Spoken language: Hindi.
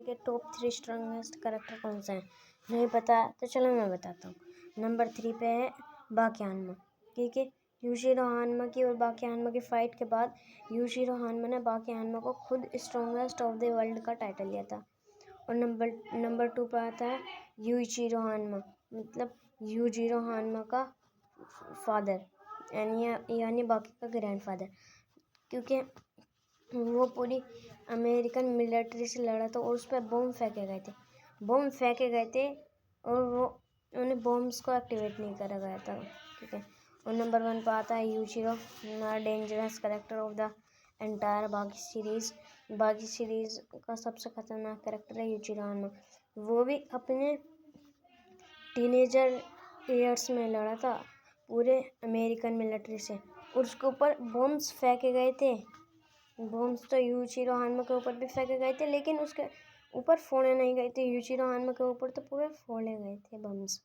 के टॉप 3 स्ट्रॉन्गेस्ट कैरेक्टर कौन से हैं? नहीं पता तो चलो मैं बताता हूँ। नंबर 3 पे है बाकी हानमा। ठीक है, यूशिरो हानमा की और बाकी हानमा की फाइट के बाद यूशिरो हानमा ने बाकी हानमा को खुद स्ट्रॉन्गेस्ट ऑफ द वर्ल्ड का टाइटल दिया था। और नंबर 2 पे आता है यूइचिरो हानमा, मतलब यूजिरो हानमा का फादर, यानी बाकी का ग्रैंडफादर, क्योंकि वो पूरी अमेरिकन मिलिट्री से लड़ा था और उस पर बम फेंके गए थे और वो उन्हें बम्स को एक्टिवेट नहीं करा गया था। ठीक है, और नंबर 1 पर आता है Yushiro, dangerous character of the entire बाकी सीरीज का सबसे खतरनाक कैरेक्टर है यूशिरो हानमा। वो भी अपने टीनेजर ईयर्स में लड़ा था पूरे अमेरिकन मिलिट्री से और उसके ऊपर बम्स फेंके गए थे। बम्स तो यूशिरो हानमा के ऊपर भी फेंके गए थे, लेकिन उसके ऊपर फोड़े नहीं गए थे। यूशिरो हानमा के ऊपर तो पूरे फोड़े गए थे बम्स।